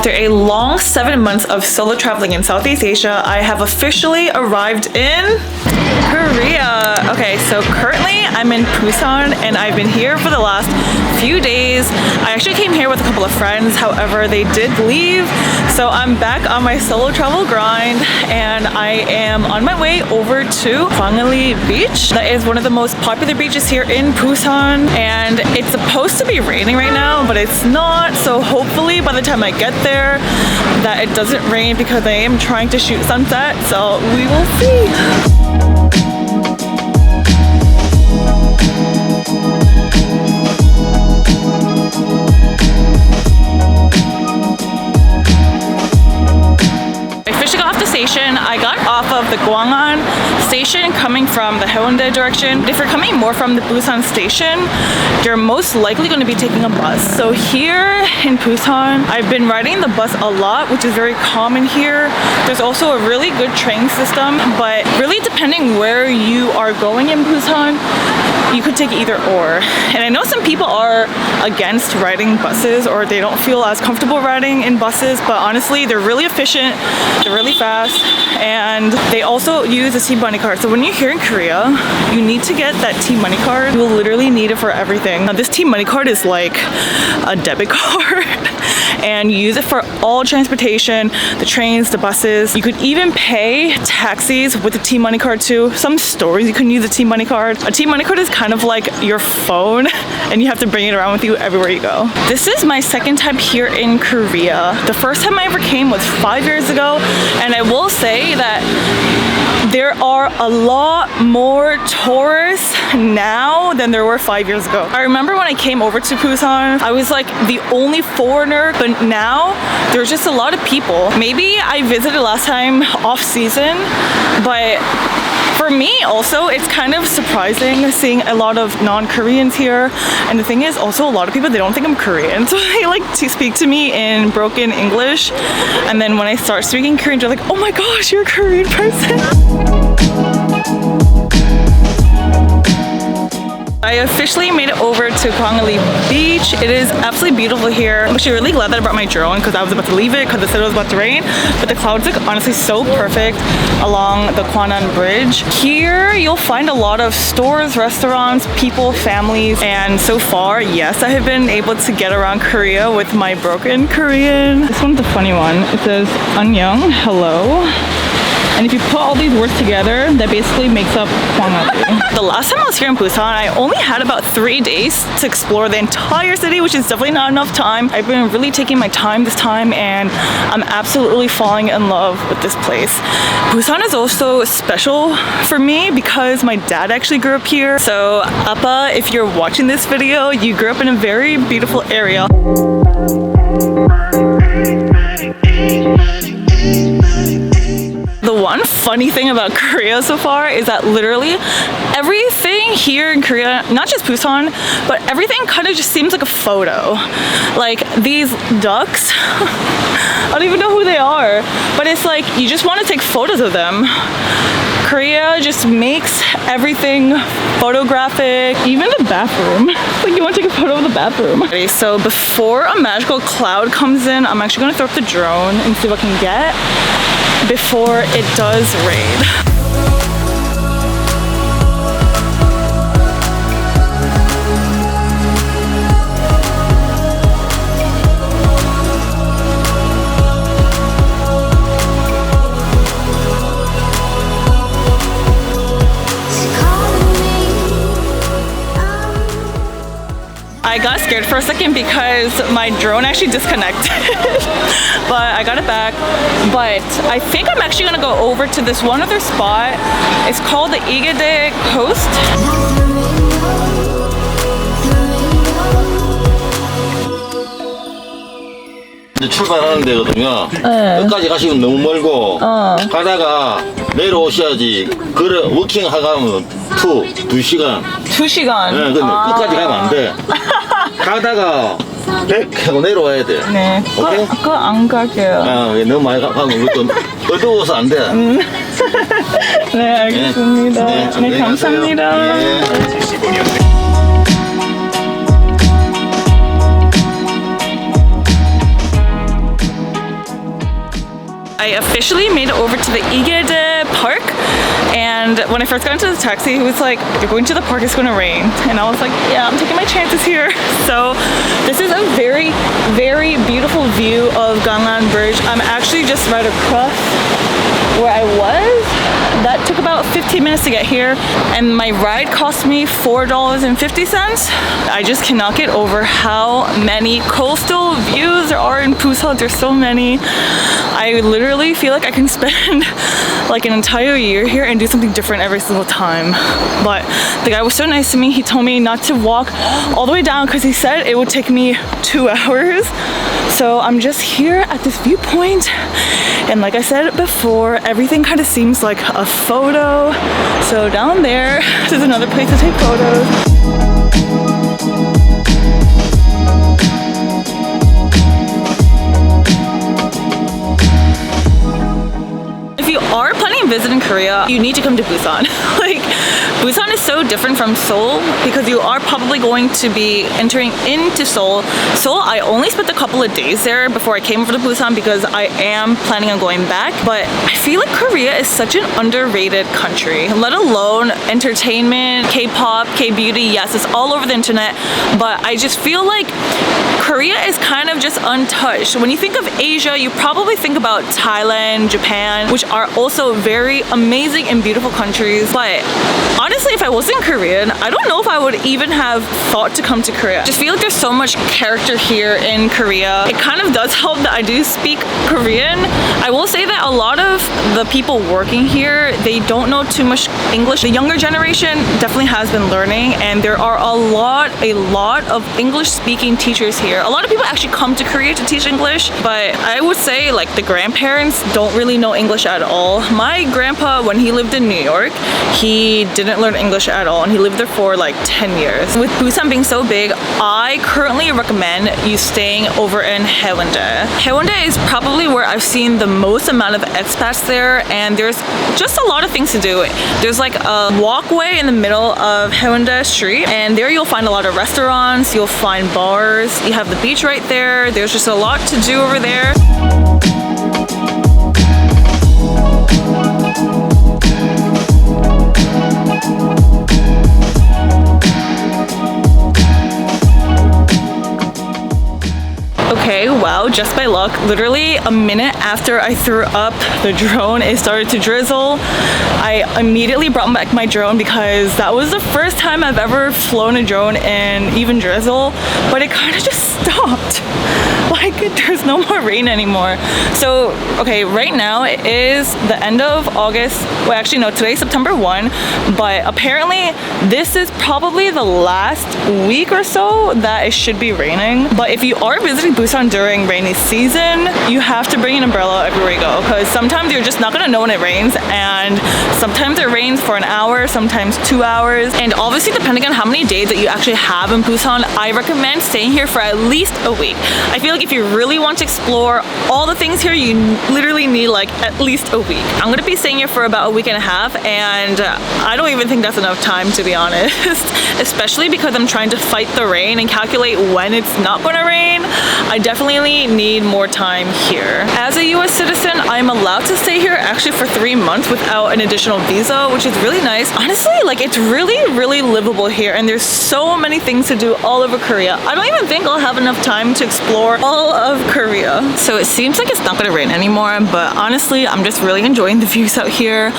After a long 7 months of solo traveling in Southeast Asia, I have officially arrived in Korea. Okay, so currently I'm in Busan and I've been here for the last few days. I actually came here with a couple of friends, however they did leave. So I'm back on my solo travel grind and I am on my way over to Gwangalli Beach. That is one of the most popular beaches here in Busan, and it's supposed to be raining right now, but it's not. So hopefully by the time I get there that it doesn't rain, because I am trying to shoot sunset, so we will see. I got off of the Gwangan station coming from the Haeundae direction. If you're coming more from the Busan station, you're most likely going to be taking a bus. So here in Busan, I've been riding the bus a lot, which is very common here. There's also a really good train system, but really depending where you are going in Busan, you could take either or. And I know some people are against riding buses, or they don't feel as comfortable riding in buses, but honestly, they're really efficient, they're really fast, and they also use a T-Money card. So when you're here in Korea, you need to get that T-Money card. You will literally need it for everything. Now, this T-Money card is like a debit card and you use it for all transportation, the trains, the buses. You could even pay taxis with the T-Money card too. Some stores you can use a T-Money card. A T-Money card is kind of like your phone and you have to bring it around with you everywhere you go. This is my second time here in Korea. The first time I ever came was 5 years ago, and I will say that there are a lot more tourists now than there were 5 years ago. I remember when I came over to Busan, I was like the only foreigner, but now there's just a lot of people. Maybe I visited last time off season, but for me also, it's kind of surprising seeing a lot of non-Koreans here. And the thing is also, a lot of people, they don't think I'm Korean. So they like to speak to me in broken English. And then when I start speaking Korean, they're like, oh my gosh, you're a Korean person. I officially made it over to Gwangalli Beach. It is absolutely beautiful here. I'm actually really glad that I brought my drone, because I was about to leave it because it said it was about to rain. But the clouds look honestly so perfect along the Gwangan Bridge. Here you'll find a lot of stores, restaurants, people, families. And so far, yes, I have been able to get around Korea with my broken Korean. This one's a funny one. It says annyeong, hello. And if you put all these words together, that basically makes up Gwangalli. The last time I was here in Busan, I only had about 3 days to explore the entire city, which is definitely not enough time. I've been really taking my time this time, and I'm absolutely falling in love with this place. Busan is also special for me because my dad actually grew up here. So, Appa, if you're watching this video, you grew up in a very beautiful area. The one funny thing about Korea so far is that literally everything here in Korea, not just Busan, but everything kind of just seems like a photo. Like these ducks, I don't even know who they are, but it's like you just want to take photos of them. Korea just makes everything photographic, even the bathroom. Like you want to take a photo of the bathroom. Okay, so before a magical cloud comes in, I'm actually going to throw up the drone and see what I can get before it does rain. I got scared for a second because my drone actually disconnected, but I got it back. But I think I'm actually gonna go over to this one other spot. It's called the Igidae Coast. 출발하는 데거든요. 끝까지 가시면 너무 멀고 가다가 내려오셔야지. 그래 워킹 하가면 2시간. 2시간. 네, 근데 끝까지 가면 안 돼. 가다가 백 하고 내려와야 돼. 네. 오케이? 그거 안 갈게요. 아, 너무 많이 가면 이것도 어두워서 안 돼. 네, 알겠습니다. 네, 감사합니다. 네. I officially made it over to the Igidae Park. And when I first got into the taxi, he was like, "You're going to the park, it's gonna rain." And I was like, "Yeah, I'm taking my chances here." So this is a very, very beautiful view of Gwangalli Bridge. I'm actually just right across where I was. That took about 15 minutes to get here, and my ride cost me $4.50. I just cannot get over how many coastal views there are in Busan. There's so many. I literally feel like I can spend like an entire year here and do something different every single time. But the guy was so nice to me. He told me not to walk all the way down because he said it would take me 2 hours. So I'm just here at this viewpoint, and like I said before, everything kind of seems like a photo. So down there, there's another place to take photos. If you are planning on visiting Korea, you need to come to Busan. Like, Busan is so different from Seoul because you are probably going to be entering into Seoul. Seoul, I only spent a couple of days there before I came over to Busan because I am planning on going back. But I feel like Korea is such an underrated country, let alone entertainment, K-pop, K-beauty. Yes, it's all over the internet, but I just feel like Korea is kind of just untouched. When you think of Asia, you probably think about Thailand, Japan, which are also very amazing and beautiful countries. But honestly, if I wasn't Korean, I don't know if I would even have thought to come to Korea. I just feel like there's so much character here in Korea. It kind of does help that I do speak Korean. I will say that a lot of the people working here, they don't know too much English. The younger generation definitely has been learning, and there are a lot of English-speaking teachers here. A lot of people actually come to Korea to teach English, but I would say like the grandparents don't really know English at all. My grandpa, when he lived in New York, he didn't learn English at all, and he lived there for like 10 years. With Busan being so big, I currently recommend you staying over in Haeundae. Haeundae is probably where I've seen the most amount of expats there, and there's just a lot of things to do. There's like a walkway in the middle of Haeundae Street, and there you'll find a lot of restaurants, you'll find bars, you have the beach right there. There's just a lot to do over there. Okay, wow, just by luck, literally a minute after I threw up the drone, it started to drizzle. I immediately brought back my drone because that was the first time I've ever flown a drone in even drizzle, but it kind of just stopped. Like, there's no more rain anymore. So, okay, right now it is the end of August. Well, actually, no, today's September 1, but apparently this is probably the last week or so that it should be raining. But if you are visiting Busan during rainy season, you have to bring an umbrella everywhere you go, because sometimes you're just not gonna know when it rains, and sometimes it rains for an hour, sometimes 2 hours, and obviously depending on how many days that you actually have in Busan, I recommend staying here for at least a week. I feel like if you really want to explore all the things here, you literally need like at least a week. I'm gonna be staying here for about a week and a half, and I don't even think that's enough time, to be honest. Especially because I'm trying to fight the rain and calculate when it's not gonna rain. I definitely need more time here. As a US citizen, I'm allowed to stay here actually for 3 months without an additional visa, which is really nice. Honestly, like, it's really livable here, and there's so many things to do all over Korea. I don't even think I'll have enough time to explore all of Korea. So it seems like it's not gonna rain anymore, but honestly, I'm just really enjoying the views out here.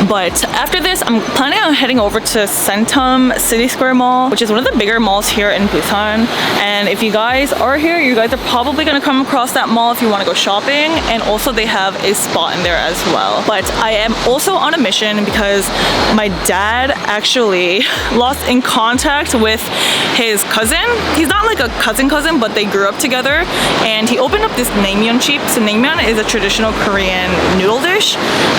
But after this, I'm planning on heading over to Sentum City Square Mall, which is one of the bigger malls here in Busan. And if you guys are here, you guys are probably gonna come across that mall if you wanna go shopping, and also they have a spot in there as well. But I am also on a mission because my dad actually lost in contact with his cousin. He's not like a cousin, but they grew up together, and he opened up this naengmyeon shop. So naengmyeon is a traditional Korean noodle dish. English,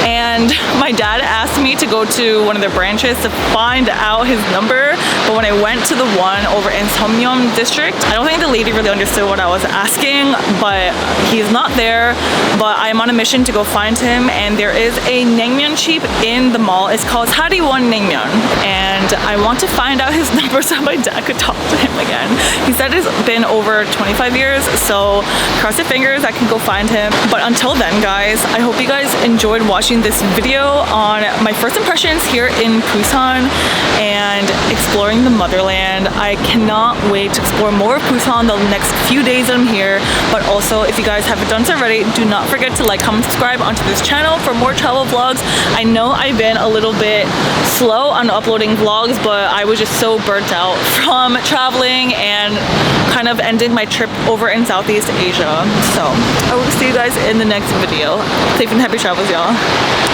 and my dad asked me to go to one of their branches to find out his number, but when I went to the one over in Seomyeon district, I don't think the lady really understood what I was asking, but he's not there. But I'm on a mission to go find him, and there is a naengmyeon cheap in the mall. It's called Hariwon Naengmyeon, and I want to find out his number so my dad could talk to him again. He said it's been over 25 years, so cross your fingers I can go find him. But until then, guys, I hope you guys enjoyed watching this video on my first impressions here in Busan and exploring the motherland. I cannot wait to explore more of Busan the next few days that I'm here. But also, if you guys haven't done so already, do not forget to like, comment, subscribe onto this channel for more travel vlogs. I know I've been a little bit slow on uploading vlogs, but I was just so burnt out from traveling and kind of ending my trip over in Southeast Asia. So I will see you guys in the next video. Safe and happy travels, y'all.